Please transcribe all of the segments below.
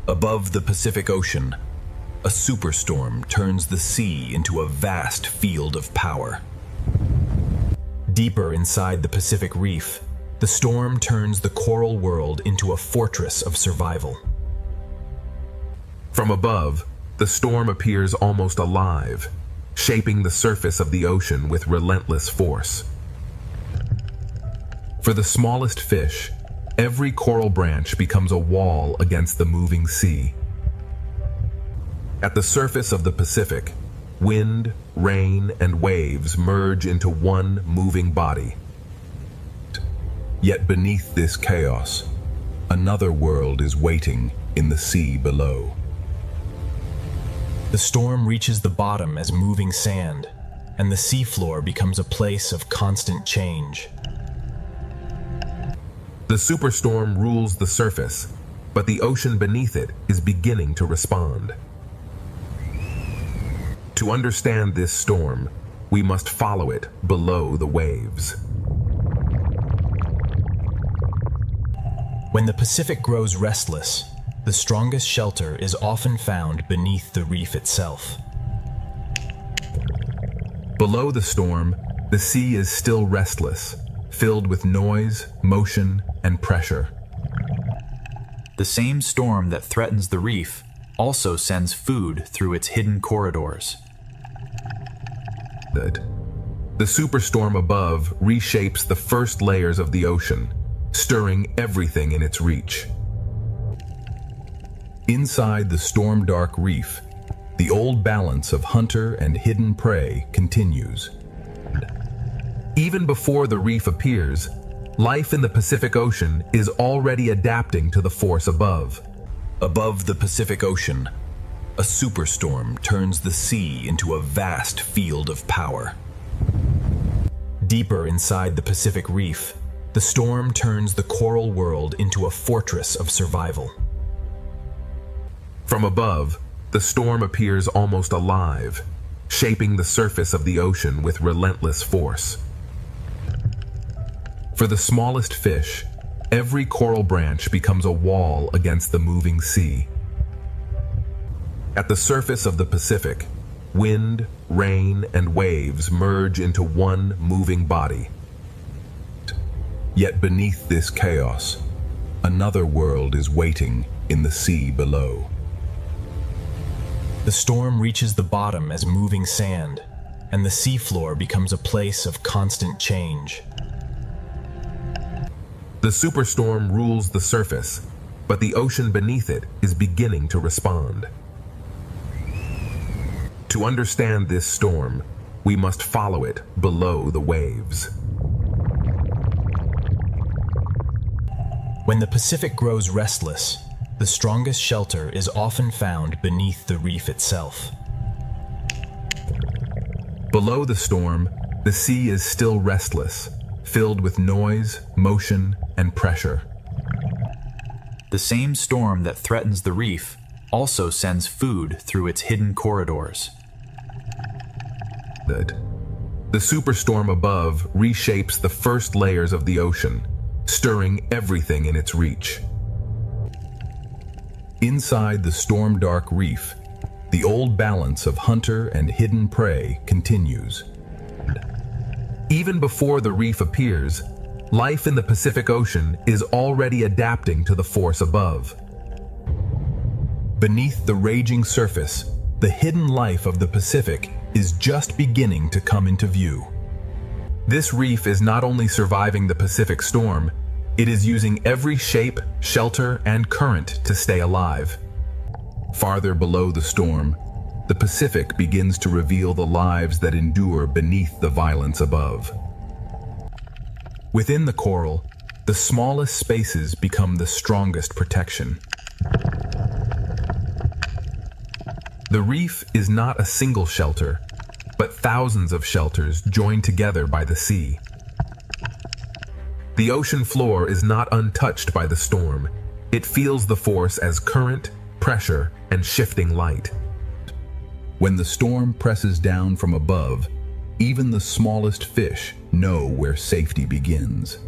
Above the Pacific Ocean, a superstorm turns the sea into a vast field of power. Deeper inside the Pacific Reef, the storm turns the coral world into a fortress of survival. From above, the storm appears almost alive, shaping the surface of the ocean with relentless force. For the smallest fish, every coral branch becomes a wall against the moving sea. At the surface of the Pacific, wind, rain, and waves merge into one moving body. Yet beneath this chaos, another world is waiting in the sea below. The storm reaches the bottom as moving sand, and the seafloor becomes a place of constant change. The superstorm rules the surface, but the ocean beneath it is beginning to respond. To understand this storm, we must follow it below the waves. When the Pacific grows restless, the strongest shelter is often found beneath the reef itself. Below the storm, the sea is still restless, filled with noise, motion, and pressure. The same storm that threatens the reef also sends food through its hidden corridors. The superstorm above reshapes the first layers of the ocean, stirring everything in its reach. Inside the storm-dark reef, the old balance of hunter and hidden prey continues. Even before the reef appears, life in the Pacific Ocean is already adapting to the force above. Above the Pacific Ocean, a superstorm turns the sea into a vast field of power. Deeper inside the Pacific Reef, the storm turns the coral world into a fortress of survival. From above, the storm appears almost alive, shaping the surface of the ocean with relentless force. For the smallest fish, every coral branch becomes a wall against the moving sea. At the surface of the Pacific, wind, rain, and waves merge into one moving body. Yet beneath this chaos, another world is waiting in the sea below. The storm reaches the bottom as moving sand, and the seafloor becomes a place of constant change. The superstorm rules the surface, but the ocean beneath it is beginning to respond. To understand this storm, we must follow it below the waves. When the Pacific grows restless, the strongest shelter is often found beneath the reef itself. Below the storm, the sea is still restless, filled with noise, motion, and pressure. The same storm that threatens the reef also sends food through its hidden corridors. The superstorm above reshapes the first layers of the ocean, stirring everything in its reach. Inside the storm-dark reef, the old balance of hunter and hidden prey continues. Even before the reef appears, life in the Pacific Ocean is already adapting to the force above. Beneath the raging surface, the hidden life of the Pacific is just beginning to come into view. This reef is not only surviving the Pacific storm, it is using every shape, shelter, and current to stay alive. Farther below the storm, the Pacific begins to reveal the lives that endure beneath the violence above. Within the coral, the smallest spaces become the strongest protection. The reef is not a single shelter, but thousands of shelters joined together by the sea. The ocean floor is not untouched by the storm. It feels the force as current, pressure, and shifting light. When the storm presses down from above, even the smallest fish know where safety begins.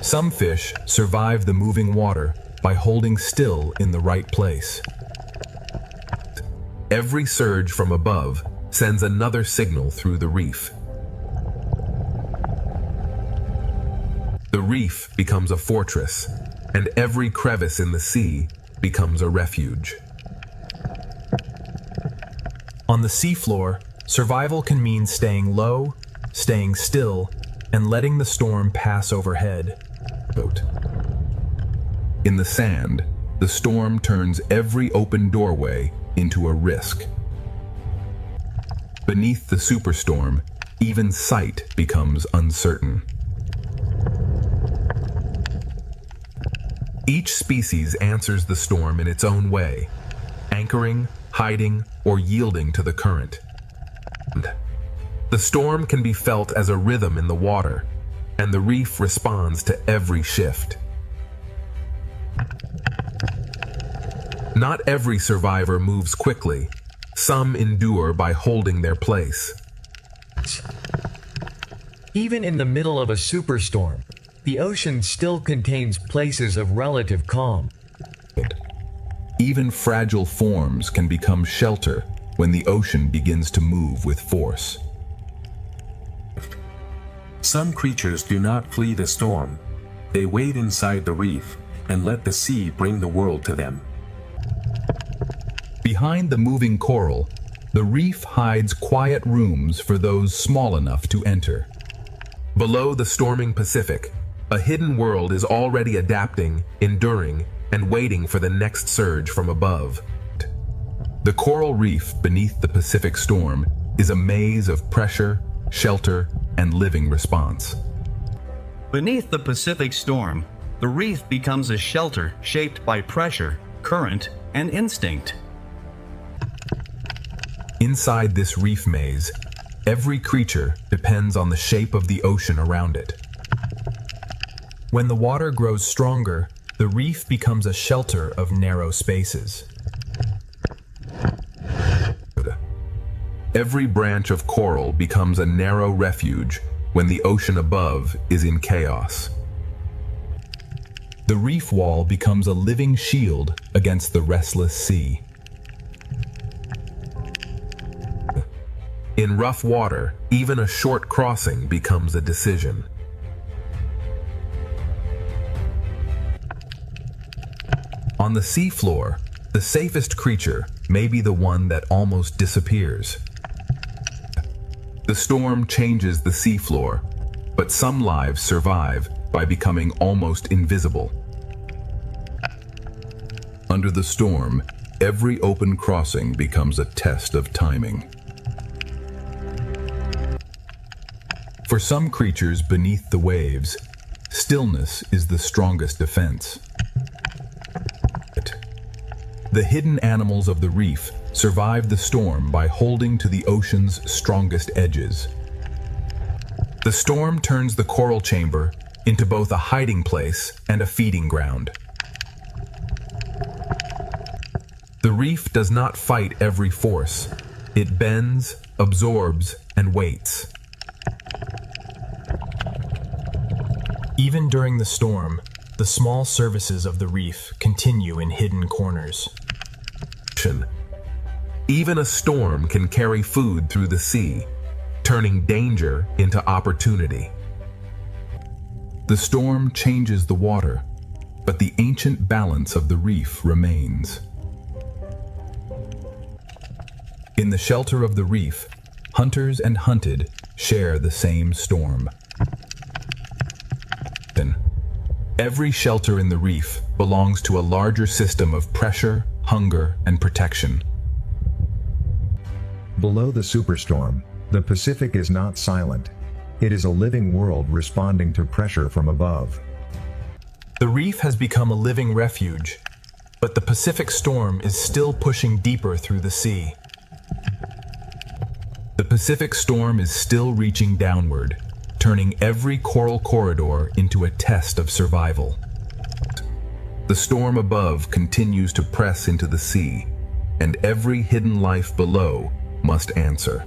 Some fish survive the moving water, by holding still in the right place. Every surge from above sends another signal through the reef. The reef becomes a fortress, and every crevice in the sea becomes a refuge. On the seafloor, survival can mean staying low, staying still, and letting the storm pass overhead. In the sand, the storm turns every open doorway into a risk. Beneath the superstorm, even sight becomes uncertain. Each species answers the storm in its own way, anchoring, hiding, or yielding to the current. The storm can be felt as a rhythm in the water, and the reef responds to every shift. Not every survivor moves quickly. Some endure by holding their place. Even in the middle of a superstorm, the ocean still contains places of relative calm. Even fragile forms can become shelter when the ocean begins to move with force. Some creatures do not flee the storm. They wait inside the reef and let the sea bring the world to them. Behind the moving coral, the reef hides quiet rooms for those small enough to enter. Below the storming Pacific, a hidden world is already adapting, enduring, and waiting for the next surge from above. The coral reef beneath the Pacific storm is a maze of pressure, shelter, and living response. Beneath the Pacific storm, the reef becomes a shelter shaped by pressure, current, and instinct. Inside this reef maze, every creature depends on the shape of the ocean around it. When the water grows stronger, the reef becomes a shelter of narrow spaces. Every branch of coral becomes a narrow refuge when the ocean above is in chaos. The reef wall becomes a living shield against the restless sea. In rough water, even a short crossing becomes a decision. On the seafloor, the safest creature may be the one that almost disappears. The storm changes the seafloor, but some lives survive by becoming almost invisible. Under the storm, every open crossing becomes a test of timing. For some creatures beneath the waves, stillness is the strongest defense. The hidden animals of the reef survive the storm by holding to the ocean's strongest edges. The storm turns the coral chamber into both a hiding place and a feeding ground. The reef does not fight every force. It bends, absorbs, and waits. Even during the storm, the small services of the reef continue in hidden corners. Even a storm can carry food through the sea, turning danger into opportunity. The storm changes the water, but the ancient balance of the reef remains. In the shelter of the reef, hunters and hunted share the same storm. Every shelter in the reef belongs to a larger system of pressure, hunger, and protection. Below the superstorm, the Pacific is not silent. It is a living world responding to pressure from above. The reef has become a living refuge, but the Pacific storm is still pushing deeper through the sea. The Pacific storm is still reaching downward, turning every coral corridor into a test of survival. The storm above continues to press into the sea, and every hidden life below must answer.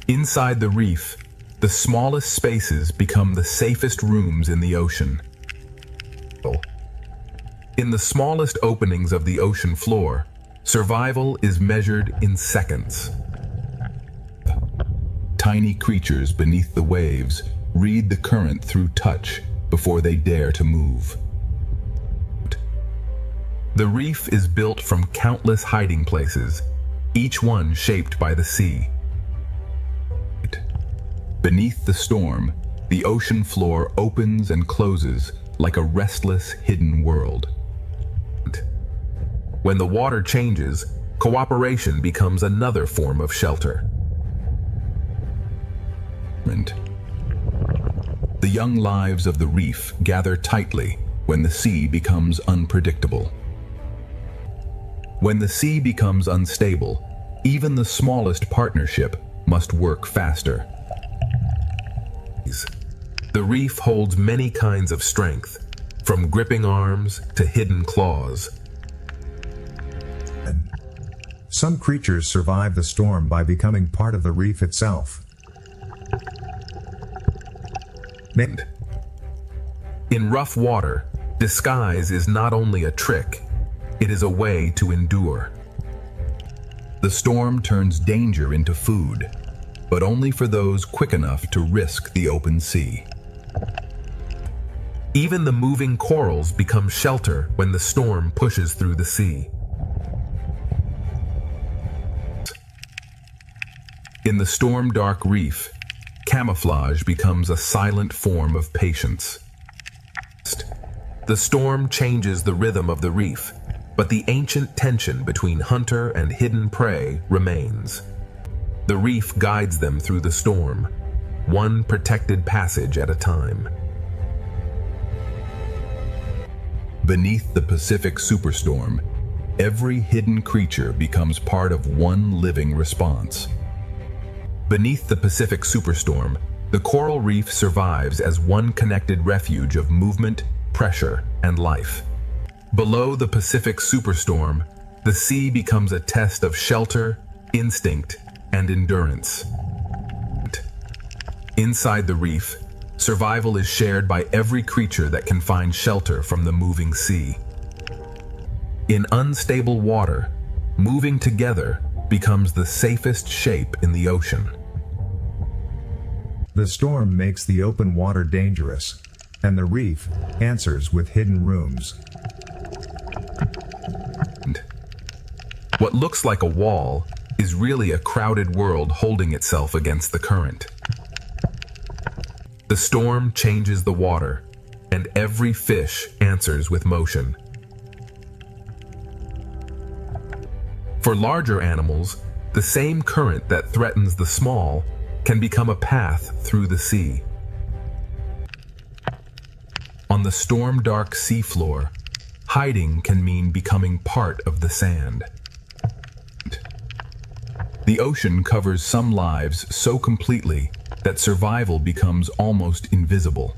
Inside the reef, the smallest spaces become the safest rooms in the ocean. In the smallest openings of the ocean floor, survival is measured in seconds. Tiny creatures beneath the waves read the current through touch before they dare to move. The reef is built from countless hiding places, each one shaped by the sea. Beneath the storm, the ocean floor opens and closes like a restless, hidden world. When the water changes, cooperation becomes another form of shelter. The young lives of the reef gather tightly when the sea becomes unpredictable. When the sea becomes unstable, even the smallest partnership must work faster. The reef holds many kinds of strength, from gripping arms to hidden claws. Some creatures survive the storm by becoming part of the reef itself. In rough water, disguise is not only a trick, it is a way to endure. The storm turns danger into food, but only for those quick enough to risk the open sea. Even the moving corals become shelter when the storm pushes through the sea. In the storm-dark reef, camouflage becomes a silent form of patience. The storm changes the rhythm of the reef, but the ancient tension between hunter and hidden prey remains. The reef guides them through the storm, one protected passage at a time. Beneath the Pacific Superstorm, every hidden creature becomes part of one living response. Beneath the Pacific Superstorm, the coral reef survives as one connected refuge of movement, pressure, and life. Below the Pacific Superstorm, the sea becomes a test of shelter, instinct, and endurance. Inside the reef, survival is shared by every creature that can find shelter from the moving sea. In unstable water, moving together becomes the safest shape in the ocean. The storm makes the open water dangerous, and the reef answers with hidden rooms. What looks like a wall is really a crowded world holding itself against the current. The storm changes the water, and every fish answers with motion. For larger animals, the same current that threatens the small can become a path through the sea. On the storm-dark seafloor, hiding can mean becoming part of the sand. The ocean covers some lives so completely that survival becomes almost invisible.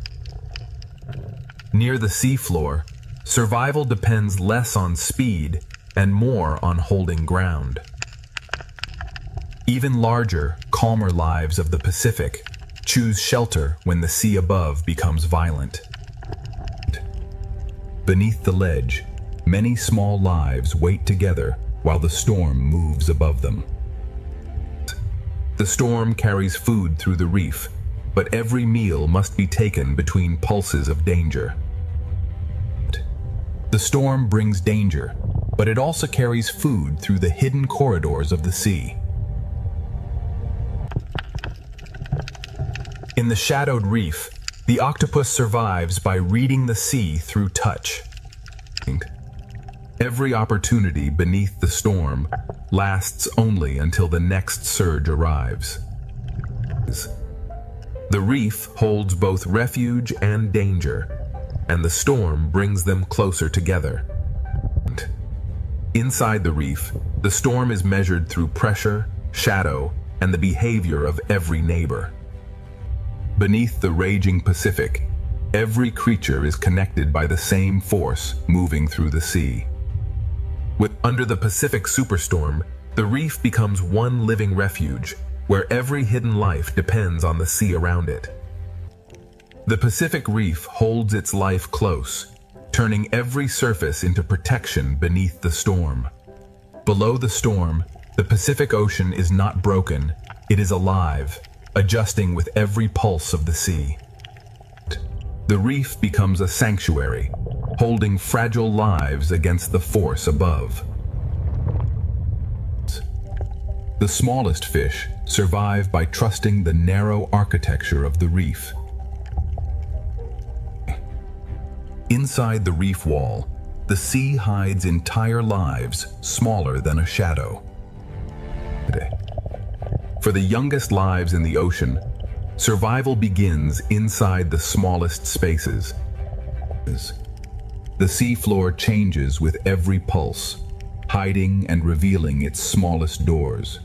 Near the seafloor, survival depends less on speed and more on holding ground. Even larger, calmer lives of the Pacific choose shelter when the sea above becomes violent. Beneath the ledge, many small lives wait together while the storm moves above them. The storm carries food through the reef, but every meal must be taken between pulses of danger. The storm brings danger, but it also carries food through the hidden corridors of the sea. In the shadowed reef, the octopus survives by reading the sea through touch. Every opportunity beneath the storm lasts only until the next surge arrives. The reef holds both refuge and danger, and the storm brings them closer together. Inside the reef, the storm is measured through pressure, shadow, and the behavior of every neighbor. Beneath the raging Pacific, every creature is connected by the same force moving through the sea. Under the Pacific Superstorm, the reef becomes one living refuge, where every hidden life depends on the sea around it. The Pacific Reef holds its life close, turning every surface into protection beneath the storm. Below the storm, the Pacific Ocean is not broken, it is alive, adjusting with every pulse of the sea. The reef becomes a sanctuary, holding fragile lives against the force above. The smallest fish survive by trusting the narrow architecture of the reef. Inside the reef wall, the sea hides entire lives smaller than a shadow. For the youngest lives in the ocean, survival begins inside the smallest spaces. The seafloor changes with every pulse, hiding and revealing its smallest doors.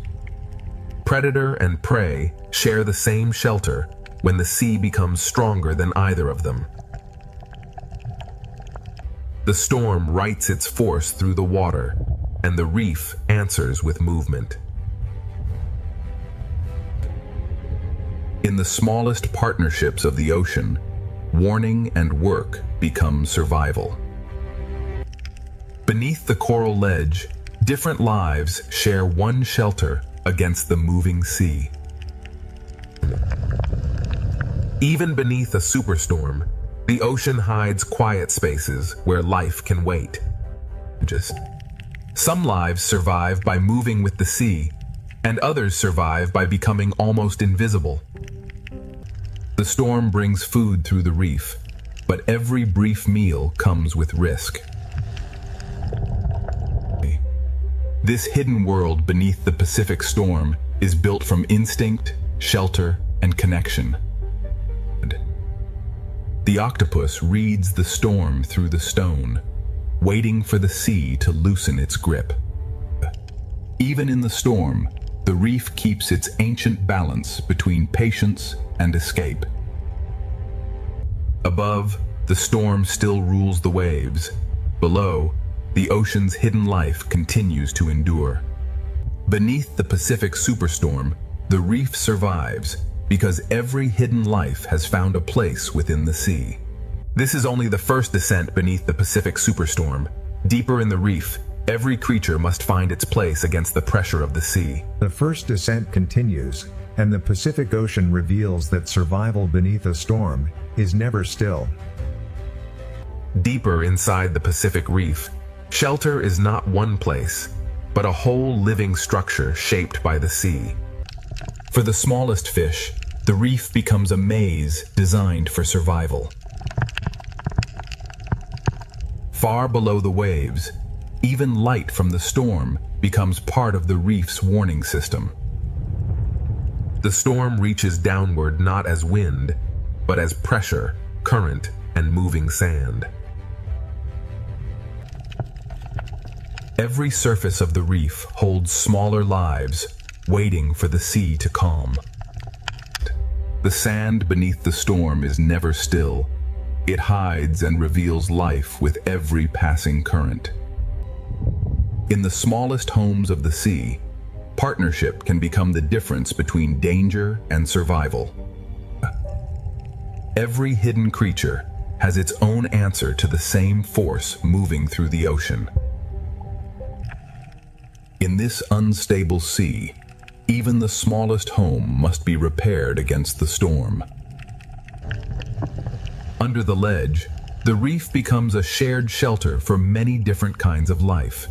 Predator and prey share the same shelter when the sea becomes stronger than either of them. The storm writes its force through the water, and the reef answers with movement. In the smallest partnerships of the ocean, warning and work become survival. Beneath the coral ledge, different lives share one shelter against the moving sea. Even beneath a superstorm, the ocean hides quiet spaces where life can wait. Some lives survive by moving with the sea, and others survive by becoming almost invisible. The storm brings food through the reef, but every brief meal comes with risk. This hidden world beneath the Pacific storm is built from instinct, shelter, and connection. The octopus reads the storm through the stone, waiting for the sea to loosen its grip. Even in the storm, the reef keeps its ancient balance between patience and escape. Above, the storm still rules the waves. Below, the ocean's hidden life continues to endure. Beneath the Pacific superstorm, the reef survives because every hidden life has found a place within the sea. This is only the first descent beneath the Pacific superstorm. Deeper in the reef, every creature must find its place against the pressure of the sea. The first descent continues, and the Pacific Ocean reveals that survival beneath a storm is never still. Deeper inside the Pacific reef, shelter is not one place, but a whole living structure shaped by the sea. For the smallest fish, the reef becomes a maze designed for survival. Far below the waves, even light from the storm becomes part of the reef's warning system. The storm reaches downward not as wind, but as pressure, current, and moving sand. Every surface of the reef holds smaller lives, waiting for the sea to calm. The sand beneath the storm is never still. It hides and reveals life with every passing current. In the smallest homes of the sea, partnership can become the difference between danger and survival. Every hidden creature has its own answer to the same force moving through the ocean. In this unstable sea, even the smallest home must be repaired against the storm. Under the ledge, the reef becomes a shared shelter for many different kinds of life.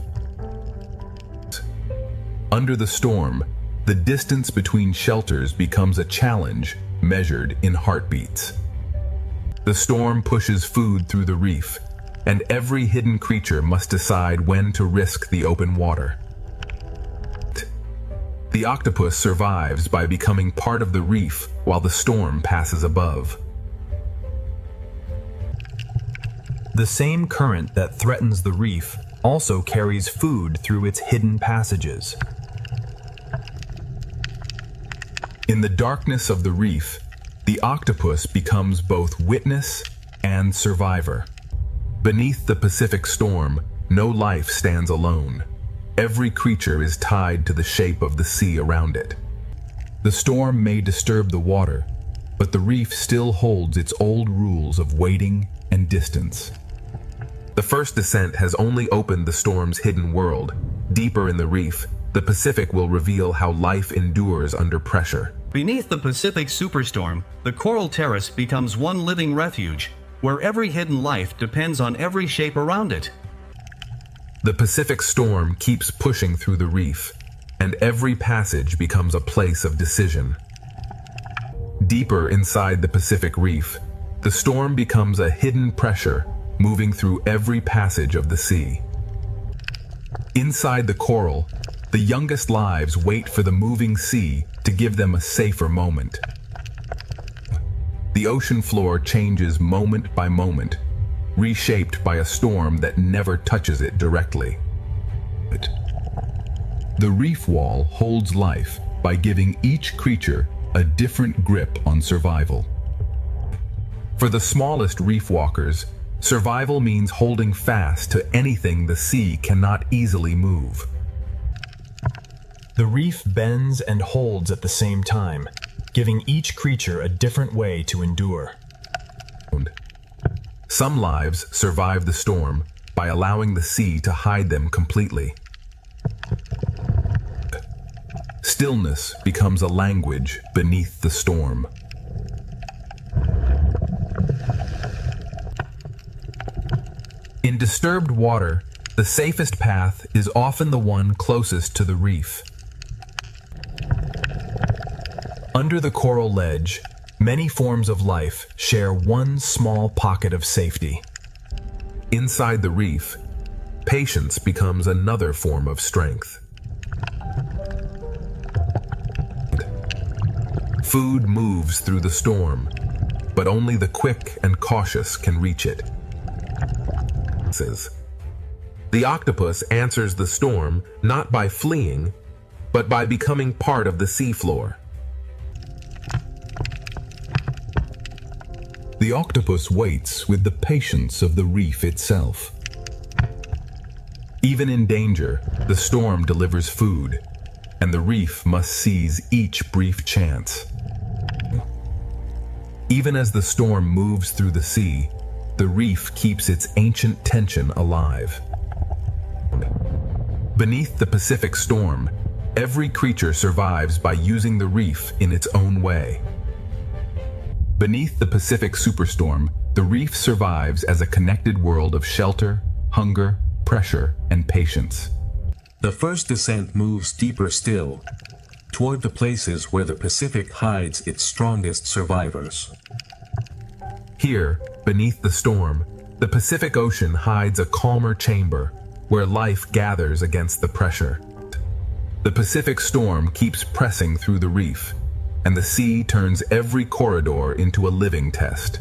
Under the storm, the distance between shelters becomes a challenge measured in heartbeats. The storm pushes food through the reef, and every hidden creature must decide when to risk the open water. The octopus survives by becoming part of the reef while the storm passes above. The same current that threatens the reef also carries food through its hidden passages. In the darkness of the reef, the octopus becomes both witness and survivor. Beneath the Pacific storm, no life stands alone. Every creature is tied to the shape of the sea around it. The storm may disturb the water, but the reef still holds its old rules of waiting and distance. The first descent has only opened the storm's hidden world. Deeper in the reef, the Pacific will reveal how life endures under pressure. Beneath the Pacific Superstorm, the coral terrace becomes one living refuge, where every hidden life depends on every shape around it. The Pacific storm keeps pushing through the reef, and every passage becomes a place of decision. Deeper inside the Pacific Reef, the storm becomes a hidden pressure moving through every passage of the sea. Inside the coral, the youngest lives wait for the moving sea to give them a safer moment. The ocean floor changes moment by moment, reshaped by a storm that never touches it directly. The reef wall holds life by giving each creature a different grip on survival. For the smallest reef walkers, survival means holding fast to anything the sea cannot easily move. The reef bends and holds at the same time, giving each creature a different way to endure. Some lives survive the storm by allowing the sea to hide them completely. Stillness becomes a language beneath the storm. In disturbed water, the safest path is often the one closest to the reef. Under the coral ledge, many forms of life share one small pocket of safety. Inside the reef, patience becomes another form of strength. Food moves through the storm, but only the quick and cautious can reach it. The octopus answers the storm not by fleeing, but by becoming part of the seafloor. The octopus waits with the patience of the reef itself. Even in danger, the storm delivers food, and the reef must seize each brief chance. Even as the storm moves through the sea, the reef keeps its ancient tension alive. Beneath the Pacific storm, every creature survives by using the reef in its own way. Beneath the Pacific Superstorm, the reef survives as a connected world of shelter, hunger, pressure, and patience. The first descent moves deeper still, toward the places where the Pacific hides its strongest survivors. Here, beneath the storm, the Pacific Ocean hides a calmer chamber where life gathers against the pressure. The Pacific storm keeps pressing through the reef, and the sea turns every corridor into a living test.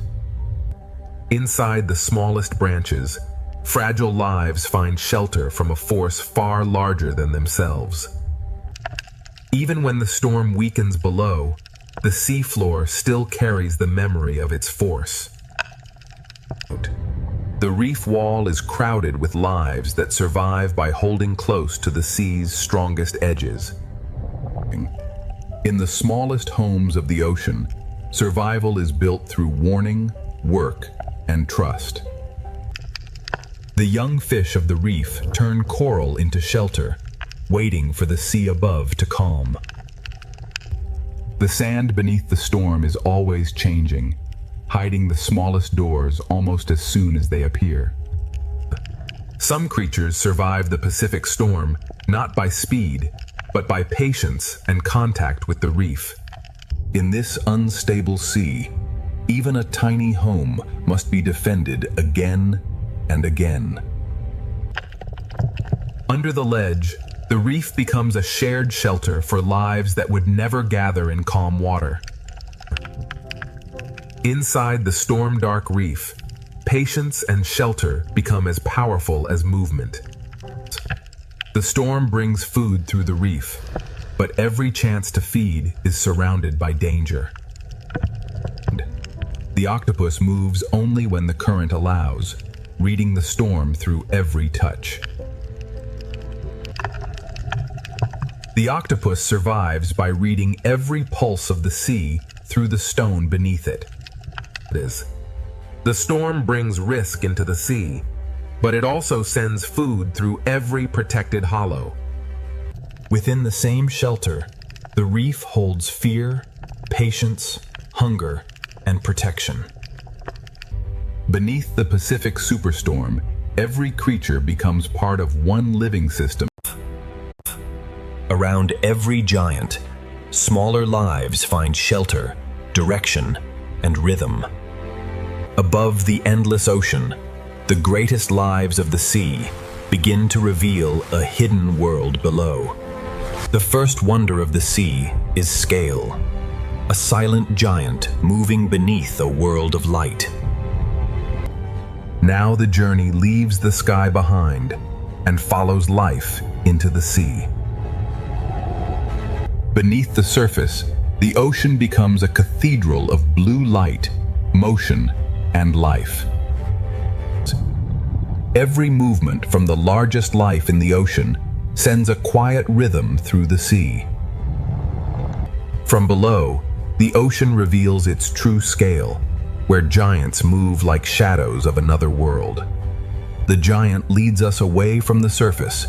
Inside the smallest branches, fragile lives find shelter from a force far larger than themselves. Even when the storm weakens below, the seafloor still carries the memory of its force. The reef wall is crowded with lives that survive by holding close to the sea's strongest edges. In the smallest homes of the ocean, survival is built through warning, work, and trust. The young fish of the reef turn coral into shelter, waiting for the sea above to calm. The sand beneath the storm is always changing, hiding the smallest doors almost as soon as they appear. Some creatures survive the Pacific storm not by speed, but by patience and contact with the reef. In this unstable sea, even a tiny home must be defended again and again. Under the ledge, the reef becomes a shared shelter for lives that would never gather in calm water. Inside the storm-dark reef, patience and shelter become as powerful as movement. The storm brings food through the reef, but every chance to feed is surrounded by danger. The octopus moves only when the current allows, reading the storm through every touch. The octopus survives by reading every pulse of the sea through the stone beneath it. The storm brings risk into the sea, but it also sends food through every protected hollow. Within the same shelter, the reef holds fear, patience, hunger, and protection. Beneath the Pacific Superstorm, every creature becomes part of one living system. Around every giant, smaller lives find shelter, direction, and rhythm. Above the endless ocean, the greatest lives of the sea begin to reveal a hidden world below. The first wonder of the sea is scale, a silent giant moving beneath a world of light. Now the journey leaves the sky behind and follows life into the sea. Beneath the surface, the ocean becomes a cathedral of blue light, motion, and life. Every movement from the largest life in the ocean sends a quiet rhythm through the sea. From below, the ocean reveals its true scale, where giants move like shadows of another world. The giant leads us away from the surface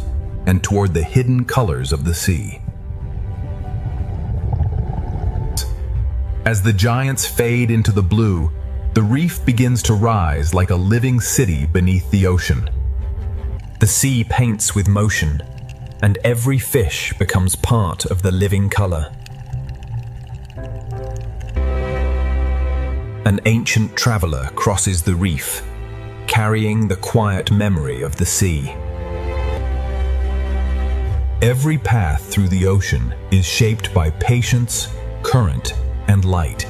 and toward the hidden colors of the sea. As the giants fade into the blue, the reef begins to rise like a living city beneath the ocean. The sea paints with motion, and every fish becomes part of the living color. An ancient traveler crosses the reef, carrying the quiet memory of the sea. Every path through the ocean is shaped by patience, current, and light.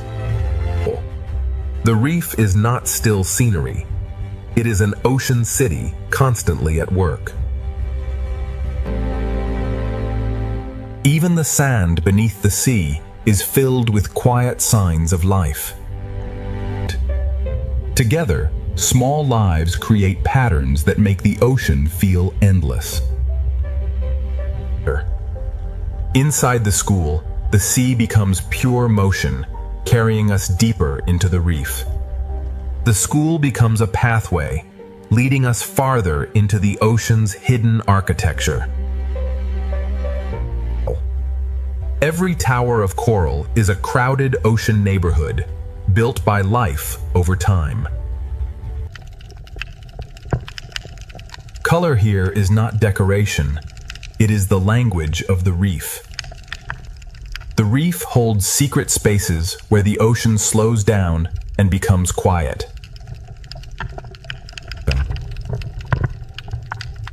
The reef is not still scenery. It is an ocean city constantly at work. Even the sand beneath the sea is filled with quiet signs of life. Together, small lives create patterns that make the ocean feel endless. Inside the school, the sea becomes pure motion, carrying us deeper into the reef. The school becomes a pathway, leading us farther into the ocean's hidden architecture. Every tower of coral is a crowded ocean neighborhood, built by life over time. Color here is not decoration, it is the language of the reef. The reef holds secret spaces where the ocean slows down and becomes quiet.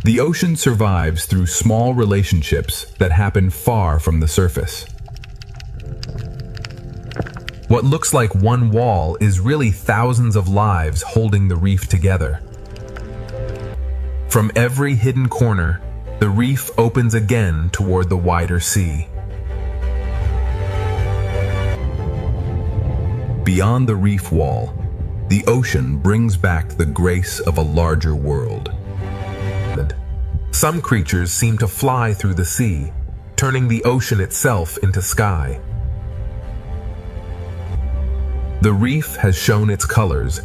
The ocean survives through small relationships that happen far from the surface. What looks like one wall is really thousands of lives holding the reef together. From every hidden corner, the reef opens again toward the wider sea. Beyond the reef wall, the ocean brings back the grace of a larger world. Some creatures seem to fly through the sea, turning the ocean itself into sky. The reef has shown its colors,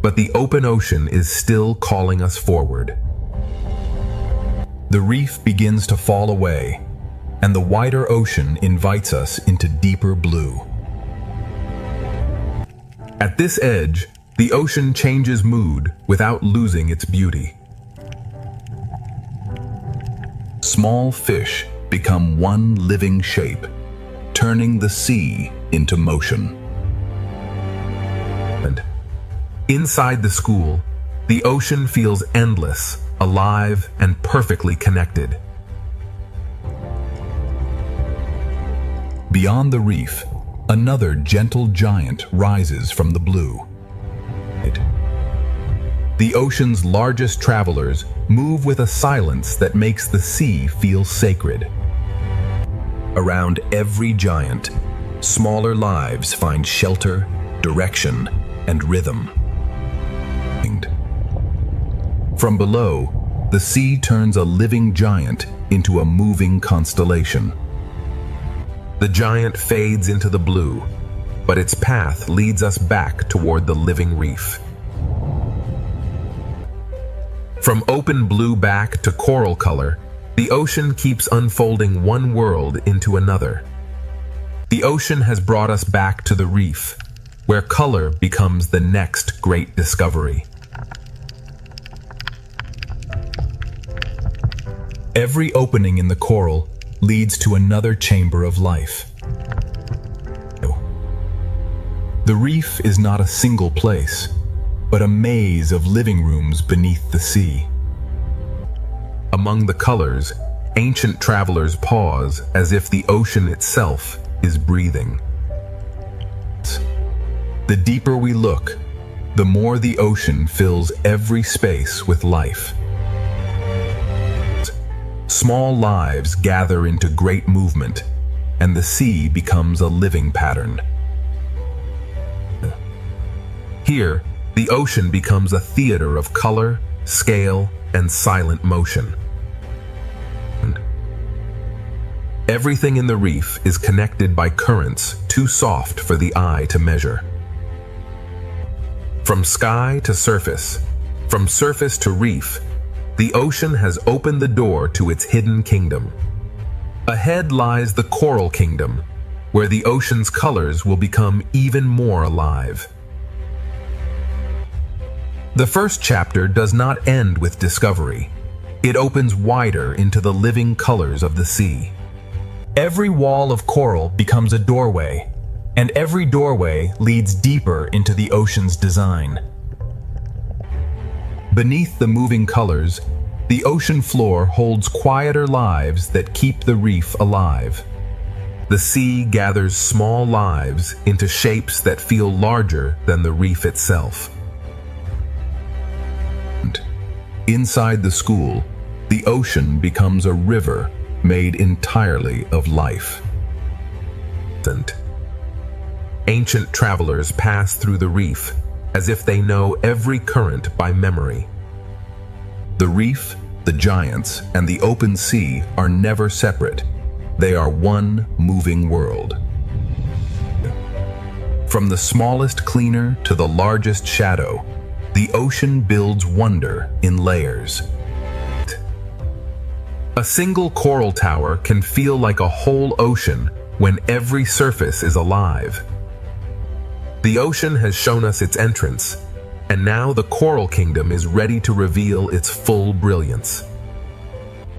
but the open ocean is still calling us forward. The reef begins to fall away, and the wider ocean invites us into deeper blue. At this edge, the ocean changes mood without losing its beauty. Small fish become one living shape, turning the sea into motion. And inside the school, the ocean feels endless, alive, and perfectly connected. Beyond the reef, another gentle giant rises from the blue. The ocean's largest travelers move with a silence that makes the sea feel sacred. Around every giant, smaller lives find shelter, direction, and rhythm. From below, the sea turns a living giant into a moving constellation. The giant fades into the blue, but its path leads us back toward the living reef. From open blue back to coral color, the ocean keeps unfolding one world into another. The ocean has brought us back to the reef, where color becomes the next great discovery. Every opening in the coral leads to another chamber of life. The reef is not a single place, but a maze of living rooms beneath the sea. Among the colors, ancient travelers pause as if the ocean itself is breathing. The deeper we look, the more the ocean fills every space with life. Small lives gather into great movement, and the sea becomes a living pattern. Here, the ocean becomes a theater of color, scale, and silent motion. Everything in the reef is connected by currents too soft for the eye to measure. From sky to surface, from surface to reef, the ocean has opened the door to its hidden kingdom. Ahead lies the coral kingdom, where the ocean's colors will become even more alive. The first chapter does not end with discovery. It opens wider into the living colors of the sea. Every wall of coral becomes a doorway, and every doorway leads deeper into the ocean's design. Beneath the moving colors, the ocean floor holds quieter lives that keep the reef alive. The sea gathers small lives into shapes that feel larger than the reef itself. Inside the school, the ocean becomes a river made entirely of life. Ancient travelers pass through the reef as if they know every current by memory. The reef, the giants, and the open sea are never separate. They are one moving world. From the smallest cleaner to the largest shadow, the ocean builds wonder in layers. A single coral tower can feel like a whole ocean when every surface is alive. The ocean has shown us its entrance, and now the coral kingdom is ready to reveal its full brilliance.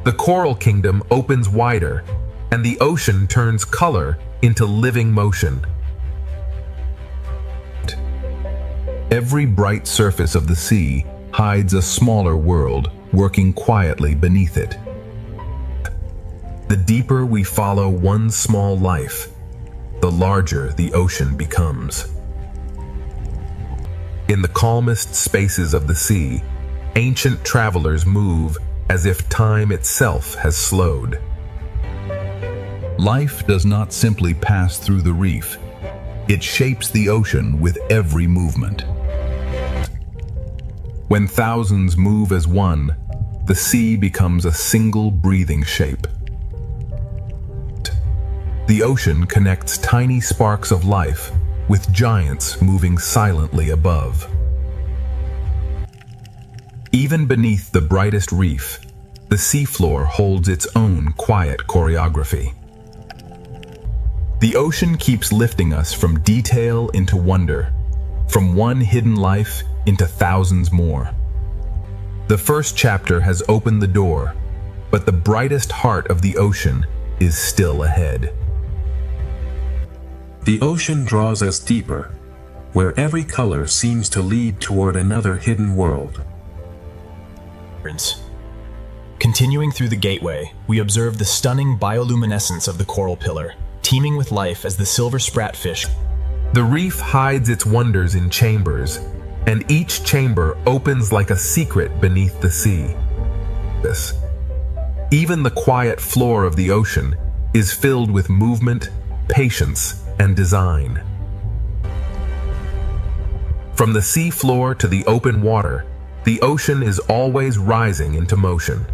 The coral kingdom opens wider, and the ocean turns color into living motion. Every bright surface of the sea hides a smaller world working quietly beneath it. The deeper we follow one small life, the larger the ocean becomes. In the calmest spaces of the sea, ancient travelers move as if time itself has slowed. Life does not simply pass through the reef. It shapes the ocean with every movement. When thousands move as one, the sea becomes a single breathing shape. The ocean connects tiny sparks of life with giants moving silently above. Even beneath the brightest reef, the seafloor holds its own quiet choreography. The ocean keeps lifting us from detail into wonder, from one hidden life into thousands more. The first chapter has opened the door, but the brightest heart of the ocean is still ahead. The ocean draws us deeper, where every color seems to lead toward another hidden world. Continuing through the gateway, we observe the stunning bioluminescence of the coral pillar, teeming with life as the silver spratfish. The reef hides its wonders in chambers, and each chamber opens like a secret beneath the sea. Even the quiet floor of the ocean is filled with movement, patience, and design. From the sea floor to the open water, the ocean is always rising into motion.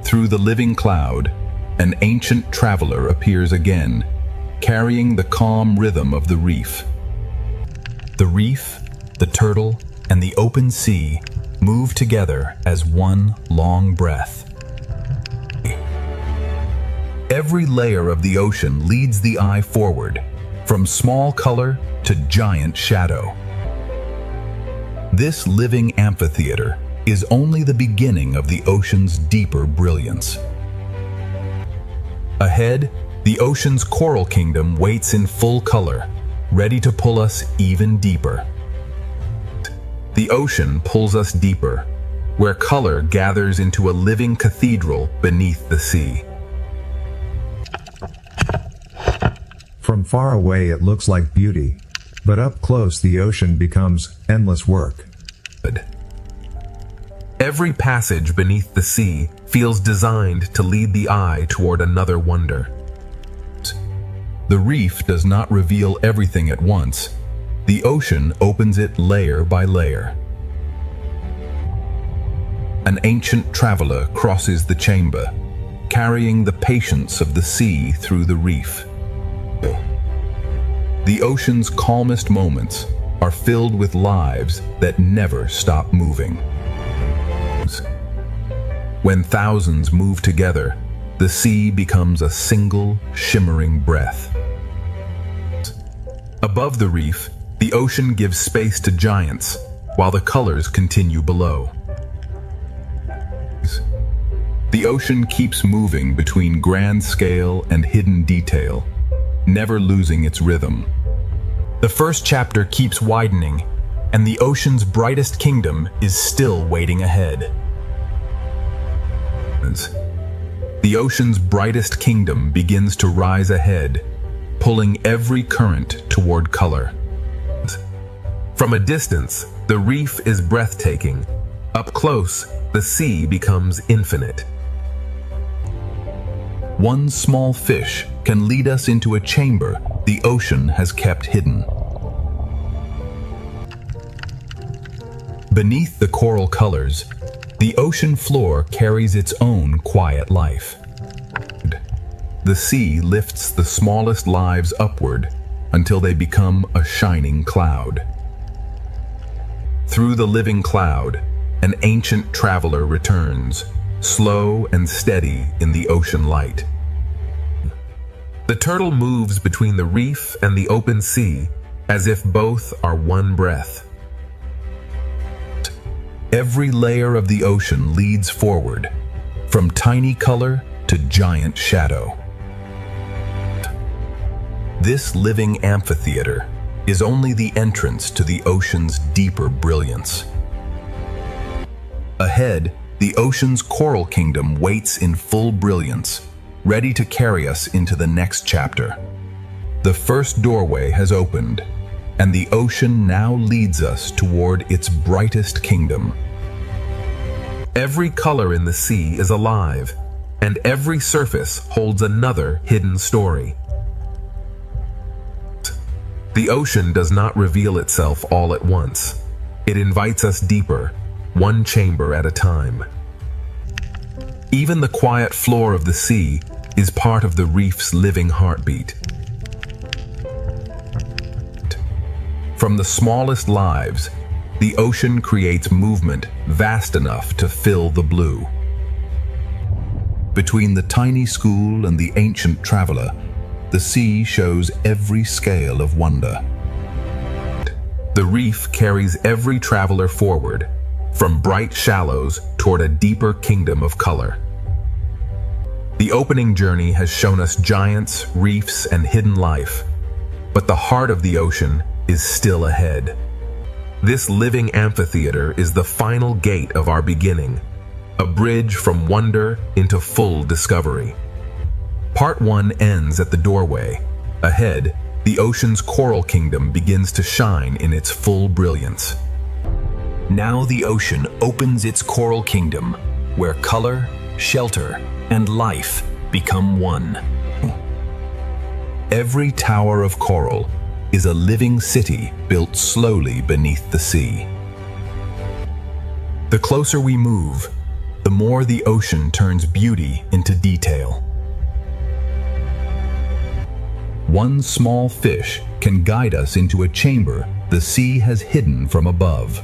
Through the living cloud, an ancient traveler appears again, carrying the calm rhythm of the reef. The reef, the turtle, and the open sea move together as one long breath. Every layer of the ocean leads the eye forward, from small color to giant shadow. This living amphitheater is only the beginning of the ocean's deeper brilliance. Ahead, the ocean's coral kingdom waits in full color, ready to pull us even deeper. The ocean pulls us deeper, where color gathers into a living cathedral beneath the sea. From far away it looks like beauty, but up close the ocean becomes endless work. Every passage beneath the sea feels designed to lead the eye toward another wonder. The reef does not reveal everything at once. The ocean opens it layer by layer. An ancient traveler crosses the chamber, carrying the patience of the sea through the reef. The ocean's calmest moments are filled with lives that never stop moving. When thousands move together, the sea becomes a single, shimmering breath. Above the reef, the ocean gives space to giants, while the colors continue below. The ocean keeps moving between grand scale and hidden detail, never losing its rhythm. The first chapter keeps widening, and the ocean's brightest kingdom is still waiting ahead. The ocean's brightest kingdom begins to rise ahead, pulling every current toward color. From a distance, the reef is breathtaking. Up close, the sea becomes infinite. One small fish can lead us into a chamber the ocean has kept hidden. Beneath the coral colors, the ocean floor carries its own quiet life. The sea lifts the smallest lives upward until they become a shining cloud. Through the living cloud, an ancient traveler returns, slow and steady in the ocean light. The turtle moves between the reef and the open sea as if both are one breath. Every layer of the ocean leads forward, from tiny color to giant shadow. This living amphitheater is only the entrance to the ocean's deeper brilliance. Ahead, the ocean's coral kingdom waits in full brilliance, ready to carry us into the next chapter. The first doorway has opened, and the ocean now leads us toward its brightest kingdom. Every color in the sea is alive, and every surface holds another hidden story. The ocean does not reveal itself all at once. It invites us deeper, one chamber at a time. Even the quiet floor of the sea is part of the reef's living heartbeat. From the smallest lives, the ocean creates movement vast enough to fill the blue. Between the tiny school and the ancient traveler, the sea shows every scale of wonder. The reef carries every traveler forward, from bright shallows toward a deeper kingdom of color. The opening journey has shown us giants, reefs, and hidden life, but the heart of the ocean is still ahead. This living amphitheater is the final gate of our beginning, a bridge from wonder into full discovery. Part 1 ends at the doorway. Ahead, the ocean's coral kingdom begins to shine in its full brilliance. Now the ocean opens its coral kingdom, where color, shelter, and life become one. Every tower of coral is a living city built slowly beneath the sea. The closer we move, the more the ocean turns beauty into detail. One small fish can guide us into a chamber the sea has hidden from above.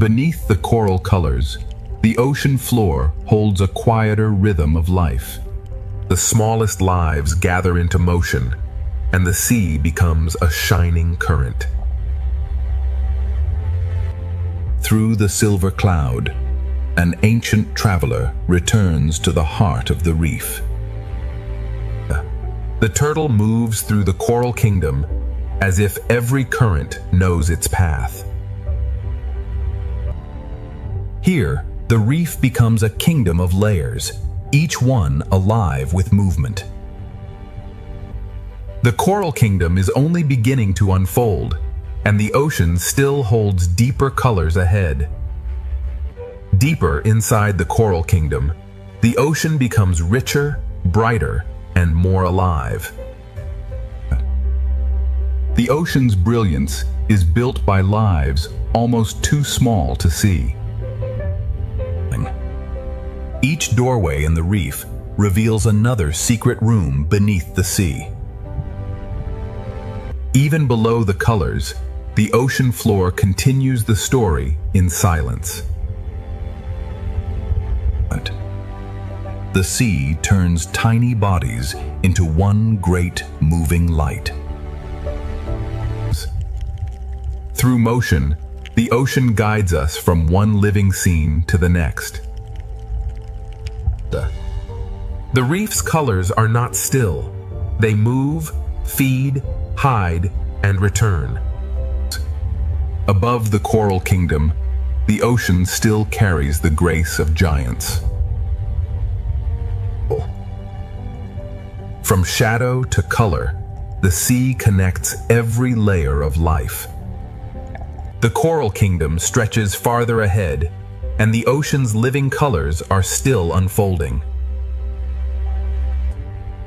Beneath the coral colors, the ocean floor holds a quieter rhythm of life. The smallest lives gather into motion, and the sea becomes a shining current. Through the silver cloud, an ancient traveler returns to the heart of the reef. The turtle moves through the coral kingdom as if every current knows its path. Here, the reef becomes a kingdom of layers, each one alive with movement. The coral kingdom is only beginning to unfold, and the ocean still holds deeper colors ahead. Deeper inside the coral kingdom, the ocean becomes richer, brighter, and more alive. The ocean's brilliance is built by lives almost too small to see. Each doorway in the reef reveals another secret room beneath the sea. Even below the colors, the ocean floor continues the story in silence. The sea turns tiny bodies into one great moving light. Through motion, the ocean guides us from one living scene to the next. The reef's colors are not still. They move, feed, hide, and return. Above the coral kingdom, the ocean still carries the grace of giants. From shadow to color, the sea connects every layer of life. The coral kingdom stretches farther ahead, and the ocean's living colors are still unfolding.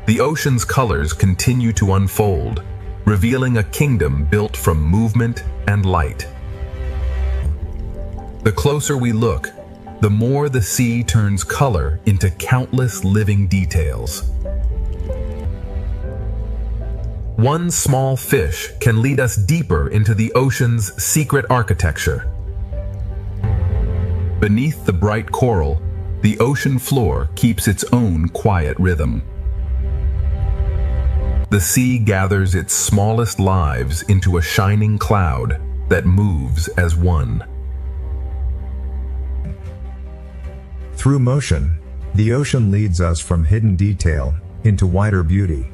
The ocean's colors continue to unfold, revealing a kingdom built from movement and light. The closer we look, the more the sea turns color into countless living details. One small fish can lead us deeper into the ocean's secret architecture. Beneath the bright coral, the ocean floor keeps its own quiet rhythm. The sea gathers its smallest lives into a shining cloud that moves as one. Through motion, the ocean leads us from hidden detail into wider beauty.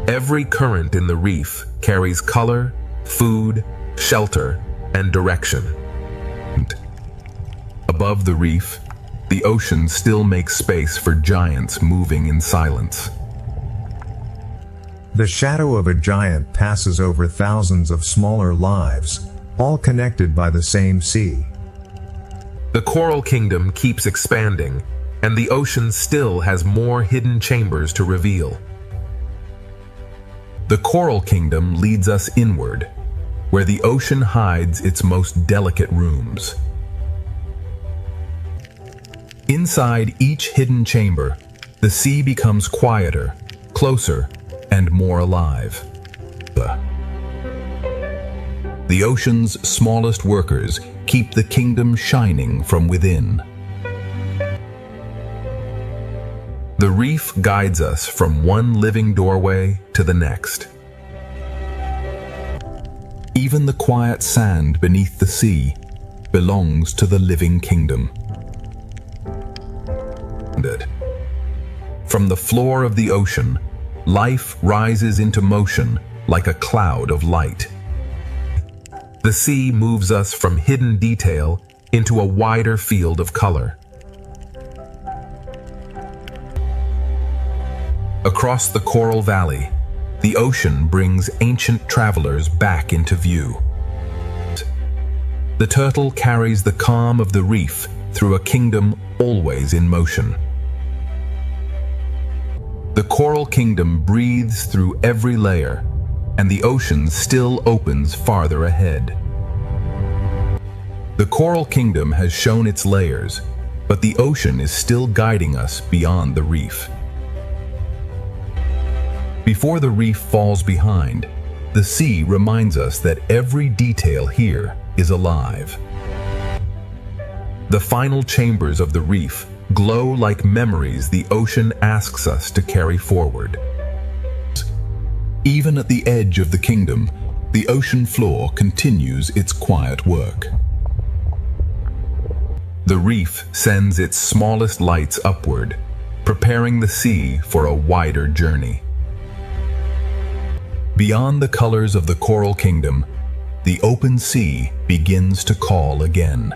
Every current in the reef carries color, food, shelter, and direction. Above the reef, the ocean still makes space for giants moving in silence. The shadow of a giant passes over thousands of smaller lives, all connected by the same sea. The coral kingdom keeps expanding, and the ocean still has more hidden chambers to reveal. The coral kingdom leads us inward, where the ocean hides its most delicate rooms. Inside each hidden chamber, the sea becomes quieter, closer, and more alive. The ocean's smallest workers keep the kingdom shining from within. The reef guides us from one living doorway to the next. Even the quiet sand beneath the sea belongs to the living kingdom. From the floor of the ocean, life rises into motion like a cloud of light. The sea moves us from hidden detail into a wider field of color. Across the coral valley, the ocean brings ancient travelers back into view. The turtle carries the calm of the reef through a kingdom always in motion. The coral kingdom breathes through every layer, and the ocean still opens farther ahead. The coral kingdom has shown its layers, but the ocean is still guiding us beyond the reef. Before the reef falls behind, The sea reminds us that every detail here is alive. The final chambers of the reef glow like memories the ocean asks us to carry forward. Even at the edge of the kingdom, the ocean floor continues its quiet work. The reef sends its smallest lights upward, preparing the sea for a wider journey. Beyond the colors of the coral kingdom, the open sea begins to call again.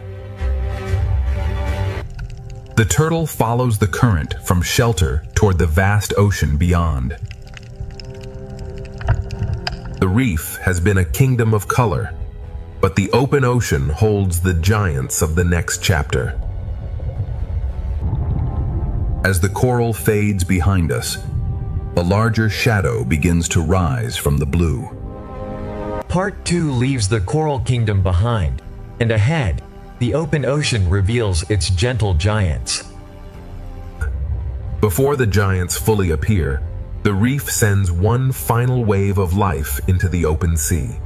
The turtle follows the current from shelter toward the vast ocean beyond. The reef has been a kingdom of color, but the open ocean holds the giants of the next chapter. As the coral fades behind us, a larger shadow begins to rise from the blue. Part 2 leaves the coral kingdom behind, and ahead, the open ocean reveals its gentle giants. Before the giants fully appear, the reef sends one final wave of life into the open sea.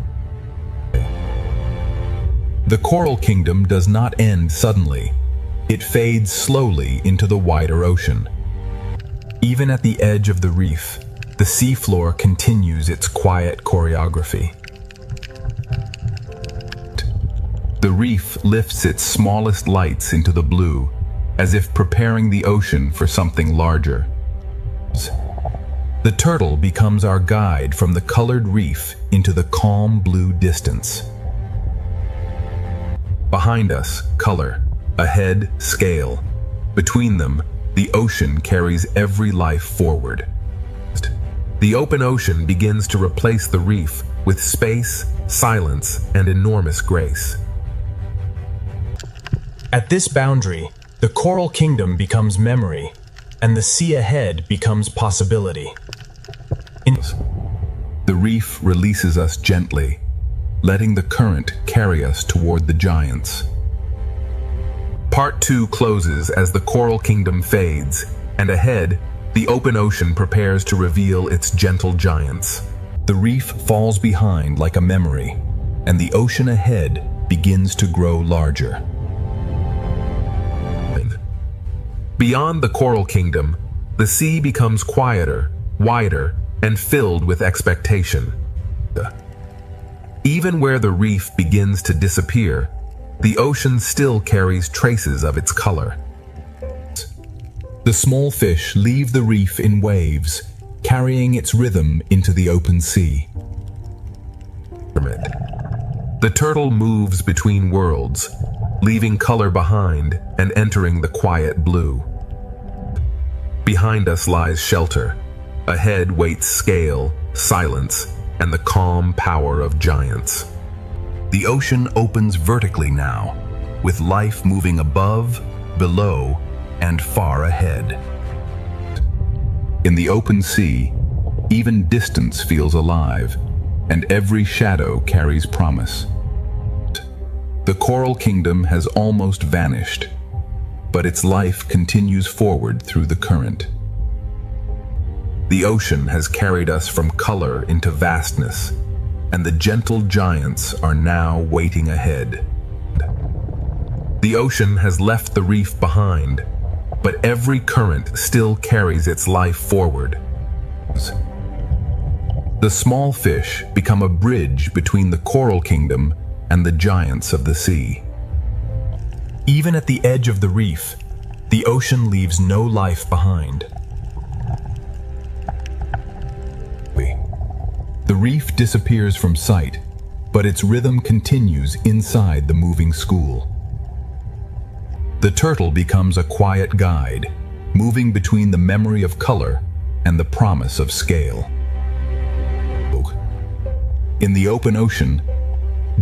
The coral kingdom does not end suddenly. It fades slowly into the wider ocean. Even at the edge of the reef, the seafloor continues its quiet choreography. The reef lifts its smallest lights into the blue, as if preparing the ocean for something larger. The turtle becomes our guide from the colored reef into the calm blue distance. Behind us, color. Ahead, scale. Between them, the ocean carries every life forward. The open ocean begins to replace the reef with space, silence, and enormous grace. At this boundary, the coral kingdom becomes memory, and the sea ahead becomes possibility. The reef releases us gently, letting the current carry us toward the giants. Part 2 closes as the coral kingdom fades, and ahead, the open ocean prepares to reveal its gentle giants. The reef falls behind like a memory, and the ocean ahead begins to grow larger. Beyond the coral kingdom, the sea becomes quieter, wider, and filled with expectation. Even where the reef begins to disappear, the ocean still carries traces of its color. The small fish leave the reef in waves, carrying its rhythm into the open sea. The turtle moves between worlds, leaving color behind and entering the quiet blue. Behind us lies shelter. Ahead waits scale, silence, and the calm power of giants. The ocean opens vertically now, with life moving above, below, and far ahead. In the open sea, even distance feels alive, and every shadow carries promise. The coral kingdom has almost vanished, but its life continues forward through the current. The ocean has carried us from color into vastness, and the gentle giants are now waiting ahead. The ocean has left the reef behind, but every current still carries its life forward. The small fish become a bridge between the coral kingdom and the giants of the sea. Even at the edge of the reef, the ocean leaves no life behind. The reef disappears from sight, but its rhythm continues inside the moving school. The turtle becomes a quiet guide, moving between the memory of color and the promise of scale. In the open ocean,